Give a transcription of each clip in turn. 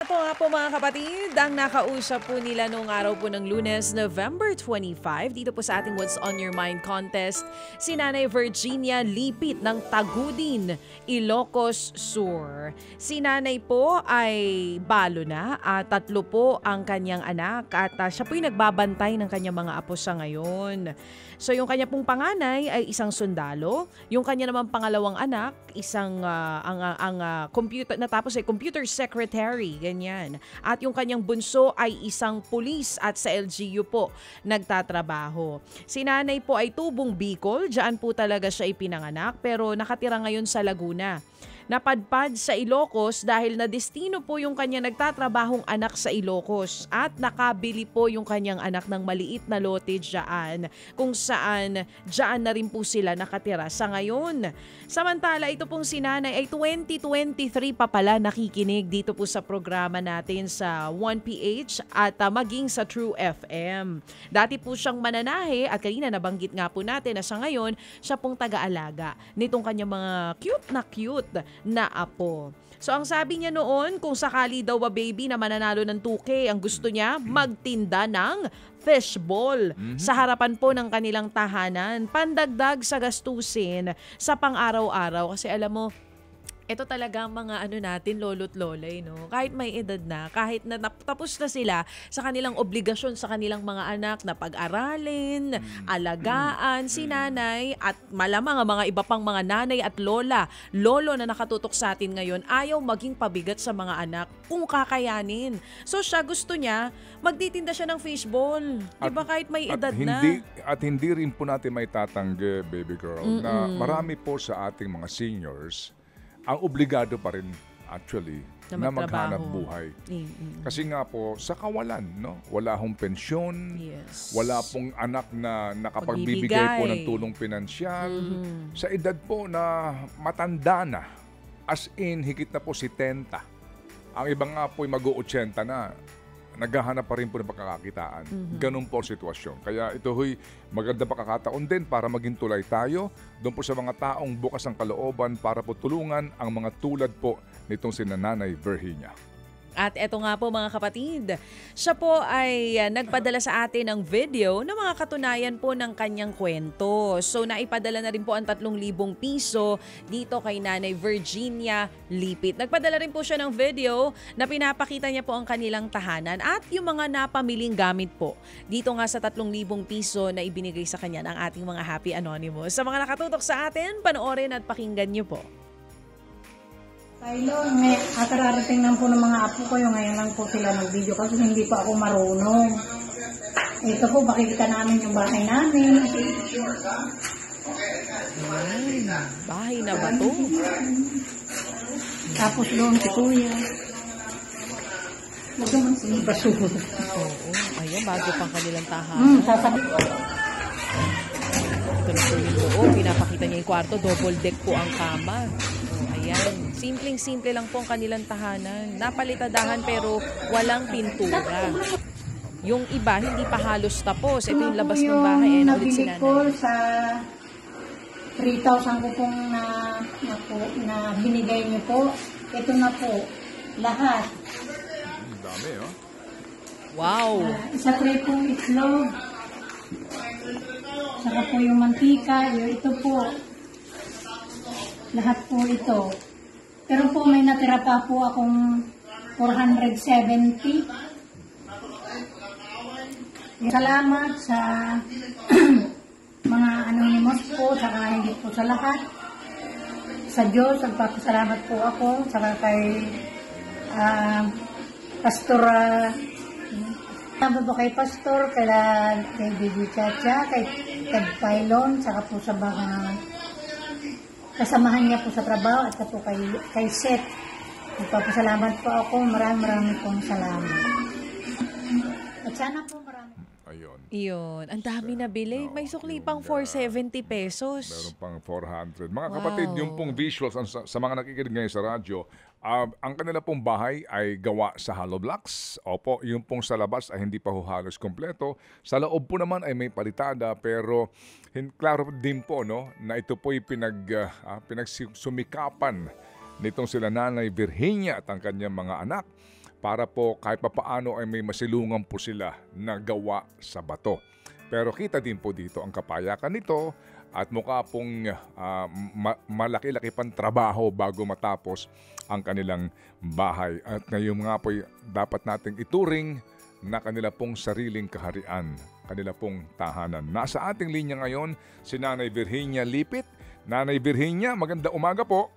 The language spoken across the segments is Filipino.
Po nga po mga kapatid, ang nakausap po nila noong araw po ng Lunes, November 25, dito po sa ating What's on Your Mind contest, si Nanay Virginia Lipit ng Tagudin, Ilocos Sur. Si Nanay po ay balo na at 3 po ang kanyang anak at siya po yung nagbabantay ng kanyang mga apo sa ngayon. So yung kanya pong panganay ay isang sundalo, yung kanya naman pangalawang anak, isang computer, natapos ay computer secretary, ganyan. At yung kanyang bunso ay isang pulis at sa LGU po nagtatrabaho. Si nanay po ay tubong Bicol, diyan po talaga siya ipinanganak pero nakatira ngayon sa Laguna. Napadpad sa Ilocos dahil na destino po yung kanyang nagtatrabahong anak sa Ilocos at nakabili po yung kanyang anak ng maliit na lote dyan kung saan dyan na rin po sila nakatira sa ngayon. Samantala ito pong si nanay ay 2023 pa pala nakikinig dito po sa programa natin sa 1PH at maging sa True FM. Dati po siyang mananahe at kanina nabanggit nga po natin na sa ngayon siya pong taga-alaga nitong kanyang mga cute na apo. So ang sabi niya noon, kung sakali daw ba baby na mananalo ng 2K, ang gusto niya magtinda ng fishball sa harapan po ng kanilang tahanan. Pandagdag sa gastusin sa pang-araw-araw kasi alam mo, ito talaga mga natin, lolo't lolay, no? Kahit may edad na, kahit na tapos na sila sa kanilang obligasyon sa kanilang mga anak na pag-aralin, alagaan, si nanay at malamang ang mga iba pang mga nanay at lolo na nakatutok sa atin ngayon, ayaw maging pabigat sa mga anak kung kakayanin. So siya gusto niya, magtitinda siya ng fishball. Diba kahit may edad na? At hindi rin po natin may tatanggi, baby girl, na marami po sa ating mga seniors ang obligado pa rin actually na maghanap buhay. Kasi nga po, sa kawalan, no? Wala hong pensyon, wala pong anak na nakapagbibigay po ng tulong pinansyal. Sa edad po na matanda na, as in, higit na po 70. Ang iba nga po ay mag-80 na, naghahanap pa rin po ng pagkakakitaan. Ganun po ang sitwasyon. Kaya ito ho'y maganda pakakataon din para maging tulay tayo doon po sa mga taong bukas ang kalooban para po tulungan ang mga tulad po nitong si Nanay Virginia. At eto nga po mga kapatid, siya po ay nagpadala sa atin ng video ng mga katunayan po ng kanyang kwento. So naipadala na rin po ang 3,000 piso dito kay Nanay Virginia Lipit. Nagpadala rin po siya ng video na pinapakita niya po ang kanilang tahanan at yung mga napamiling gamit po. Dito nga sa 3,000 piso na ibinigay sa kanya ng ating mga Happy Anonymous. Sa mga nakatutok sa atin, panoorin at pakinggan niyo po. Tayo, kararating lang po ng mga apo ko, yung ngayon lang po sila ng-video kasi hindi pa ako marunong. Ito po, makikita namin yung bahay namin. Bahay na ba to? Tapos doon si Kuya. Huwag naman si basura. Oo, ayan, bago pang kanilang tahanan. Ito na po yung loob, pinapakita niya yung kwarto, double deck po ang kama. Ayan, simpleng-simple lang po ang kanilang tahanan. Napalitadahan pero walang pintura. Yung iba, hindi pa halos tapos. Ito yung labas ng bahay. Ulit si nanay. Ko sa 3,000 ko pong na binigay niyo po. Ito na po, lahat. Ang dami, oh. Wow! Isa tray pong itlog. Saka po yung mantika. Ito po. Lahat po ito. Pero po may natira pa po akong 470. Salamat sa mga anonymous po, saka hindi po sa lahat. Sa Diyos, nagpapasalamat po ako, saka kay Pastor, po kay Pastor, kay Bibi Chacha, kay Ted Pylon, saka po sa mga kasamahan niya po sa trabaho at po kay Seth. Nagpapasalamat po ako. Maraming pong salamat. At sana po marami. Ayun. Iyon. Ang dami na bili. May sukli pang 470 pesos. Meron pang 400. Mga kapatid, yung pong visuals sa mga nakikinig ngayon sa radyo, ang kanila pong bahay ay gawa sa hollow blocks. Opo, yung pong sa labas ay hindi pa halos kompleto. Sa loob po naman ay may palitada pero klaro din po no, na ito po ay pinagsumikapan nitong sila Nanay Virginia at ang kanyang mga anak para po kahit papaano ay may masilungan po sila na gawa sa bato. Pero kita din po dito ang kapayakan nito at mukha pong malaki-laki pang trabaho bago matapos ang kanilang bahay. At ngayon nga po dapat nating ituring na kanila pong sariling kaharian, kanila pong tahanan. Nasa ating linya ngayon si Nanay Virginia Lipit. Nanay Virginia, maganda umaga po.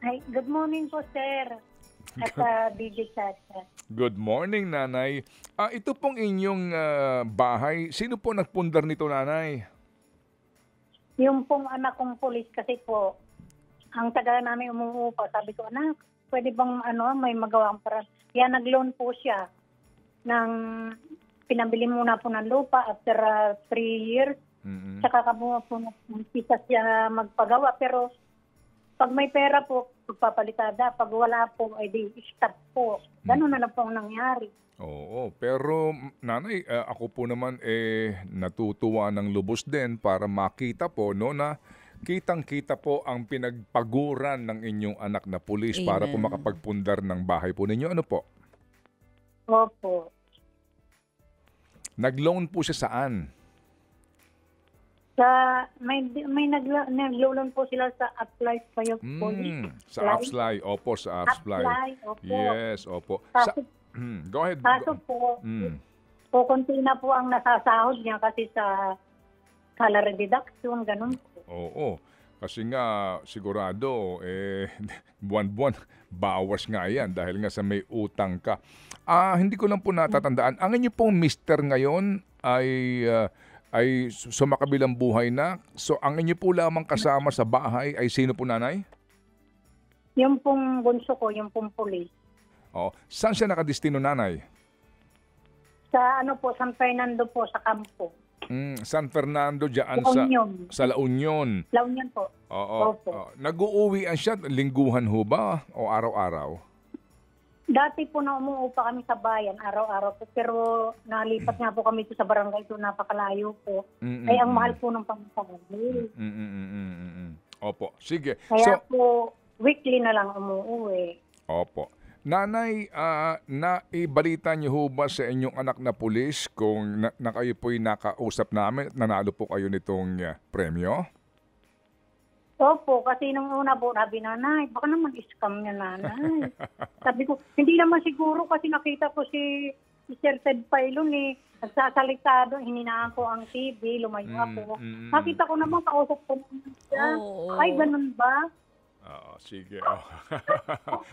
Ay, good morning po, sir. At DJ Chacha. Good morning, Nanay. Ito pong inyong bahay, sino po nagpundar nito, Nanay? Yung pong anak kong pulis kasi po, ang taga namin umuupa, sabi ko, anak, pwede bang may magawang para. Kaya nag-loan po siya ng pinabili muna po ng lupa after 3 years. Mm-hmm. Saka kabuha po nagpisa siya magpagawa. Pero pag may pera po, magpapalitada. Pag wala po, ay di stop po. Ganun na lang po ang nangyari. Oo, pero Nanay, ako po naman natutuwa ng lubos din para makita po na kitang-kita po ang pinagpaguran ng inyong anak na pulis para po makapagpundar ng bahay po ninyo. Ano po? Opo. Nag-loan po siya saan? May nag-loan po sila sa Apply pa yung police. Sa Apply. Opo, sa Apply. Opo. Yes, opo. Go ahead. Kaso po, kukunti na po ang nasasahod niya kasi sa salary deduction, ganun po. Oo. Kasi nga, sigurado, buwan-buwan, bawas nga yan dahil nga sa may utang ka. Hindi ko lang po natatandaan. Ang inyo pong mister ngayon ay sumakabilang buhay na. So, ang inyo po lamang kasama sa bahay ay sino po, Nanay? Yung pong bunso ko, yung pong pulis. Oh, saan siya nakadestino, Nanay? Sa San Fernando po, sa kampo. San Fernando dyan sa La Union. La Union po. Oo. Nag-uuwian siya, lingguhan ho ba o araw-araw? Dati po na umuupa kami sa bayan, araw-araw po. Pero nalipat nga po kami sa barangay ito, napakalayo po. Ay, ang mahal po ng pangsasabi. Opo, sige. Kaya po, weekly na lang umuuwi. Opo. Nanay, naibalita niyo ho ba sa inyong anak na pulis kung na kayo po'y nakausap namin, nanalo po kayo nitong premyo? Opo, kasi nung una po, sabi nanay, baka naman scam niya, nanay. Sabi ko, hindi naman siguro kasi nakita ko si Sir Ted Pailon nagsasalita doon, hininaan ko ang TV, lumayo ako. Nakita ko naman, kausap ko naman siya. Ay, ganun ba? Sige.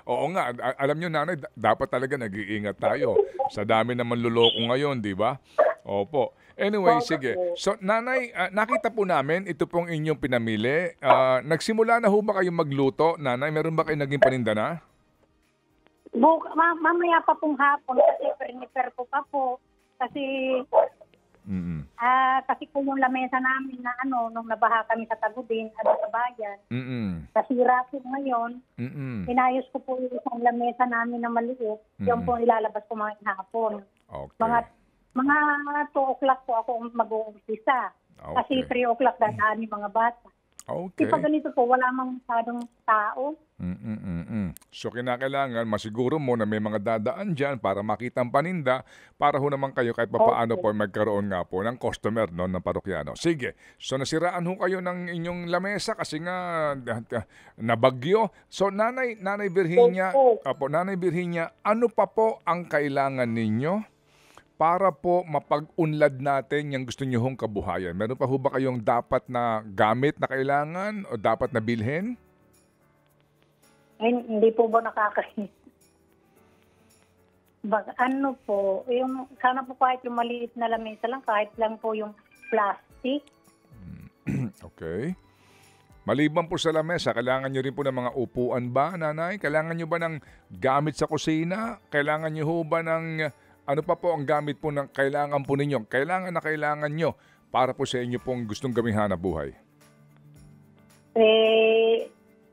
Oo nga, alam nyo, Nanay, dapat talaga nag-iingat tayo. Sa dami naman luloko ngayon, di ba? Opo. Anyway, sige. So, Nanay, nakita po namin, ito pong inyong pinamili. Nagsimula na ho ba kayong magluto, Nanay? Meron ba kayong naging paninda na? Mamaya pa pong hapon, kasi prepare ko pa po. Kasi kasi po yung lamesa namin na nung nabaha kami sa Tagudin, sa bayan, nasira po ngayon, inayos ko po yung isang lamesa namin na maliit, yung po ilalabas ko mga hapon. Okay. Mga 2 o'clock po ako mag-uumpisa. Kasi 3 o'clock dadaan yung mga bata. Okay. Pag ganito po, wala mang masyadong tao. So, kinakailangan masiguro mo na may mga dadaan dyan para makita ang paninda para ho naman kayo kahit papaano po magkaroon nga po ng customer ng parokyano. Sige. So, nasiraan ho kayo ng inyong lamesa kasi nga nabagyo. So, Nanay Virginia, Nanay Virginia, ano pa po ang kailangan ninyo para po mapag-unlad natin yung gusto nyo hong kabuhayan? Meron pa ho ba kayong dapat na gamit na kailangan o dapat na bilhin? Ay, hindi po ba nakakain? Ano po, sana po kahit yung maliit na lamesa lang, kahit lang po yung plastic. Okay. Maliban po sa lamesa, kailangan nyo rin po ng mga upuan ba, Nanay? Kailangan nyo ba ng gamit sa kusina? Kailangan nyo ho ba ng ano pa po ang gamit po ng kailangan po ninyo? Kailangan na kailangan nyo para po sa inyo pong gustong gawing hanap buhay?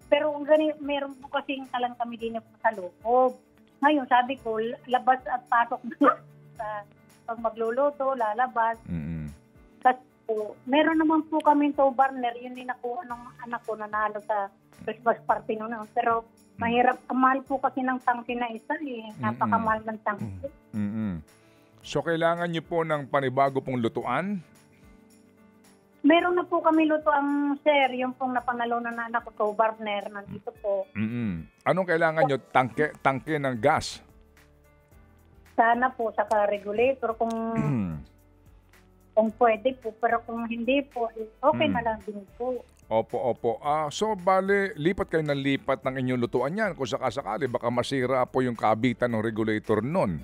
Pero meron po kasing talang kami din po sa loob. Ngayon, sabi ko, labas at pasok na pag magluluto, lalabas. Kasi po, meron naman po kami to burner, yun din nakuha ng anak ko nanalo sa Christmas party noon. Pero Mahirap, kamahal po kasi ng tangke na isa eh. Napakamahal ng tangke. So, kailangan niyo po ng panibago pong lutuan? Meron na po kami lutuang sir, yung pong napanalunan na anak ko, Barner, nandito po. Anong kailangan niyo? Tangke ng gas? Sana po, saka regulator, kung pwede po. Pero kung hindi po, okay na lang din po. Opo. So, bale, lipat kayo ng lipat ng inyong lutuan yan. Kung sakasakali, baka masira po yung kabitan ng regulator nun.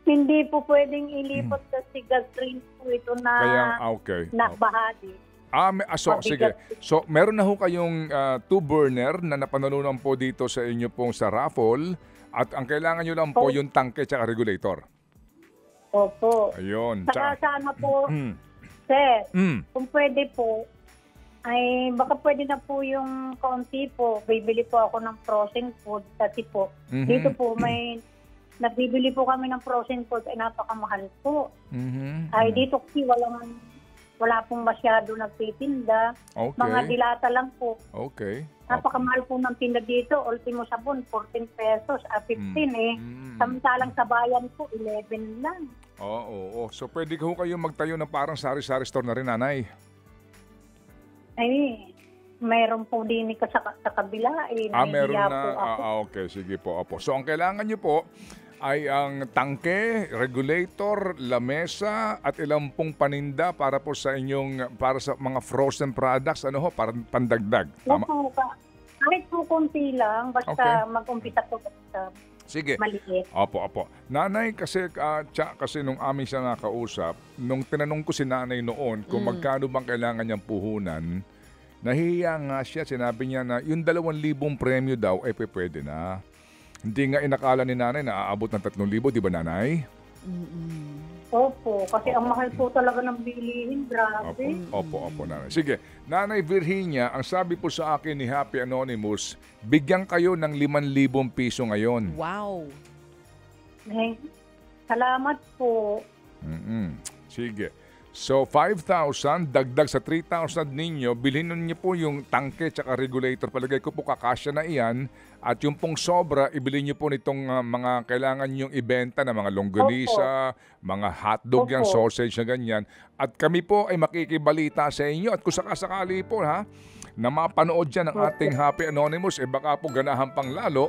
Hindi po pwedeng ilipat kasi gas drain po ito na okay. nakbahagi. Sige. So, meron na ho kayong 2-burner na napanalunan po dito sa inyo pong sa raffle at ang kailangan nyo lang po yung tangke at regulator. Opo. Ayun. Saka sana po, sir, kung pwede po, ay baka pwede na po yung kaunti po. Bibili po ako ng frozen food kasi po, dito po may nagbibili po kami ng frozen food ay napakamahal po. Ay dito kasi wala pong masyado nagtitinda. Okay. Mga dilata lang po. Okay. Napakamahal po ng tinda dito. Ultimo sabon, 14 pesos, 15 eh. Samantalang sa bayan po, 11 lang. Oo. So pwede ko kayo magtayo ng parang sari-sari store na rin, nanay? Ay, mayroon po din sa kabila eh. Meron na. Po ako. Okay, sige po. Opo. So ang kailangan nyo po ay ang tangke, regulator, lamesa at ilang pong paninda para po sa para sa mga frozen products, para pandagdag. Tama? Opo, kahit po konti lang, basta mag-umpisa po sa sige. Maliit. Opo. Nanay, kasi nung amin siya nakausap, nung tinanong ko si nanay noon kung magkano bang kailangan niyang puhunan, nahihiya nga siya. Sinabi niya na yung 2,000 premyo daw, pwede na. Hindi nga inakala ni nanay na aabot ng 3,000, di ba nanay? Opo, kasi ang mahal po talaga ng bilihin, grabe. Opo, nanay. Sige, Nanay Virginia, ang sabi po sa akin ni Happy Anonymous, bigyan kayo ng 5,000 piso ngayon. Wow. Salamat po. Sige. So, 5,000, dagdag sa 3,000 ninyo, bilhin niyo po yung tangke at regulator. Palagay ko po kakasya na iyan. At yung pong sobra, ibili niyo po nitong mga kailangan nyong ibenta na mga longganisa, mga hotdog yan, sausage na ganyan. At kami po ay makikibalita sa inyo. At kung sakasakali po na mapanood dyan ang ating Happy Anonymous, baka po ganahan pang lalo.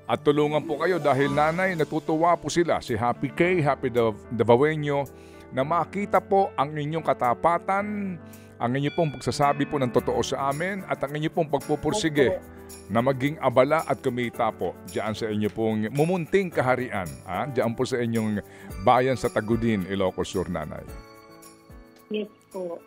At tulungan po kayo dahil nanay, natutuwa po sila. Si Happy K, Happy Davaoeño, na makita po ang inyong katapatan, ang inyong pong pagsasabi po ng totoo sa amin at ang inyong pong pagpupursige na maging abala at kumita po diyan sa inyong pong mumunting kaharian. Diyan po sa inyong bayan sa Tagudin, Ilocos Sur, nanay. Yes po.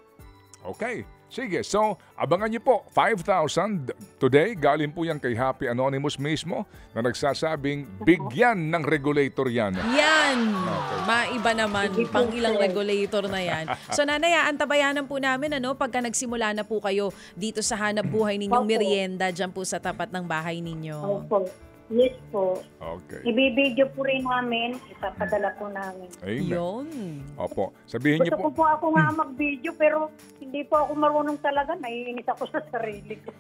Okay. Sige, so abangan niyo po, 5,000 today. Galing po yan kay Happy Anonymous mismo na nagsasabing bigyan ng regulator yan. Yan! Okay. Maiba naman, pang ilang regulator na yan. So nanay, antabayanan po namin pagka nagsimula na po kayo dito sa hanap buhay ninyong merienda dyan po sa tapat ng bahay ninyo. Opo. Yes po. Okay. Ibibideo po rin namin, ipapadala po namin. Amen. Yun. Opo. Sabihin niyo Gusto ko po ako nga mag-video pero hindi po ako marunong talaga. Naiinis ako sa sarili ko.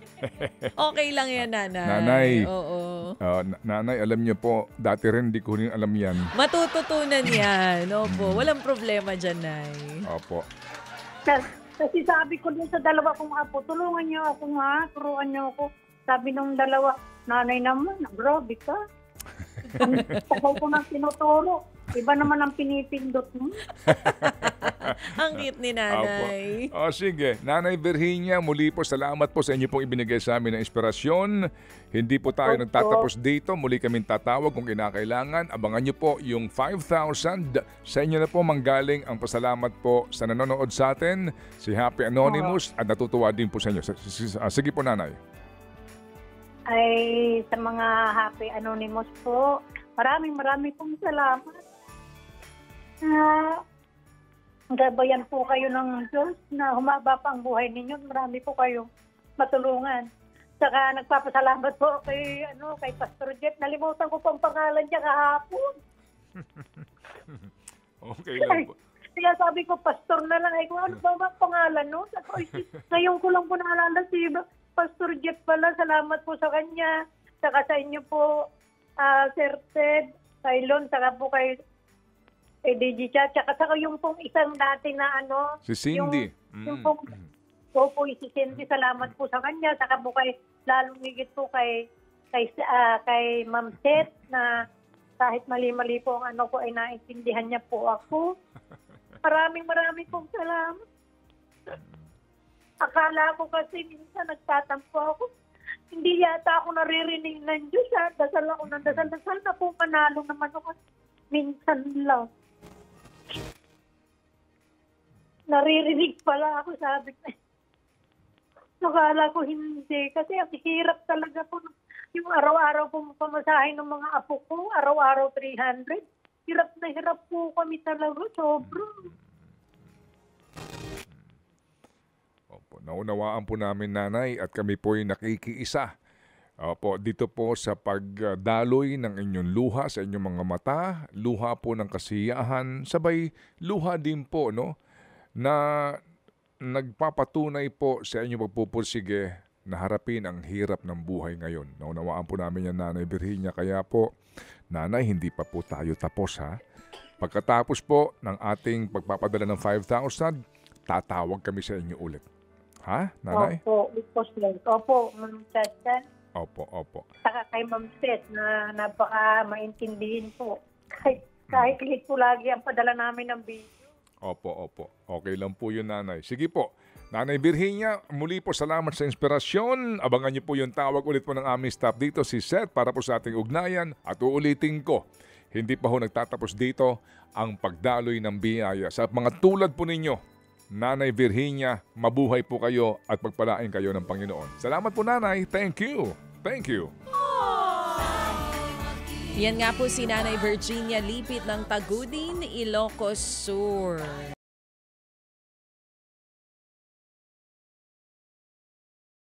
Okay lang yan, nanay. Nanay. Oo. Nanay, alam niyo po, dati rin hindi ko rin alam yan. Matututunan yan. Opo. Walang problema dyan, nay. Opo. Kasi sabi ko dun sa dalawa kong apo, tulungan niyo ako nga, turuan niyo ako. Sabi nung dalawa, nanay naman, grabe ka. Tagal ko nang tinuturo. Iba naman ang pinipindot mo. Ang cute ni nanay. Opo. Sige, Nanay Virginia, muli po salamat po sa inyo pong ibinigay sa amin ng inspirasyon. Hindi po tayo nagtatapos dito. Muli kaming tatawag kung kinakailangan. Abangan nyo po yung 5,000. Sa inyo na po manggaling ang pasalamat po sa nanonood sa atin, si Happy Anonymous, at natutuwa din po sa inyo. Sige po, nanay. Ay, sa mga Happy Anonymous po, maraming pong salamat. Gabayan po kayo ng Diyos na humaba pa ang buhay ninyo. Marami po kayo matulungan. Saka nagpapasalamat po kay Pastor Jeff. Nalimutan ko po ang pangalan niya kahapon. Okay lang po. Kaya sabi ko, Pastor na lang. Ay, ano ba ang pangalan, no? Ngayon ko lang po naalala Pastor Jeff pala, salamat po sa kanya. Saka sa inyo po, Sir Ted, kay Lon, saka po kay DJ Chat, saka yung pong isang dati na Si Cindy. Yung pong, po, si Cindy, salamat po sa kanya. Saka po kay, lalong higit po kay Ma'am Seth na kahit mali-mali po ang ko ay naintindihan niya po ako. Maraming pong salamat. Akala ko kasi minsan nagtatampo ako. Hindi yata ako naririnig ng Diyos. Dasal ako ng dasal na po manalo naman ako. Minsan lang. Naririnig pala ako, sabi ko. Nakala ko hindi. Kasi ang hirap talaga po. Yung araw-araw po pamasahin ng mga apo ko, araw-araw 300. Hirap na hirap po kami talaga. Sobrang. Opo, naunawaan po namin, Nanay, at kami po ay nakikiisa. Opo, dito po sa pagdaloy ng inyong luha sa inyong mga mata, luha po ng kasiyahan, sabay luha din po, no, na nagpapatunay po sa inyong pagpupursige na harapin ang hirap ng buhay ngayon. Naunawaan po namin yan, Nanay Virginia. Kaya po, Nanay, hindi pa po tayo tapos, ha? Pagkatapos po ng ating pagpapadala ng 5,000, tatawag kami sa inyo ulit. Ha, Nanay? Opo, Ma'am Chacha. Opo. Saka kay Ma'am Seth na napaka-maintindihin po. Kahit late po lagi ang padala namin ng video. Opo. Okay lang po yun, Nanay. Sige po. Nanay Virginia, muli po salamat sa inspirasyon. Abangan niyo po yung tawag ulit po ng aming staff dito, si Seth, para po sa ating ugnayan. At uulitin ko, hindi pa ho nagtatapos dito ang pagdaloy ng biyaya. Sa mga tulad po ninyo, Nanay Virginia, mabuhay po kayo at pagpalain kayo ng Panginoon. Salamat po, Nanay. Thank you. Yan nga po si Nanay Virginia Lipit ng Tagudin, Ilocos Sur.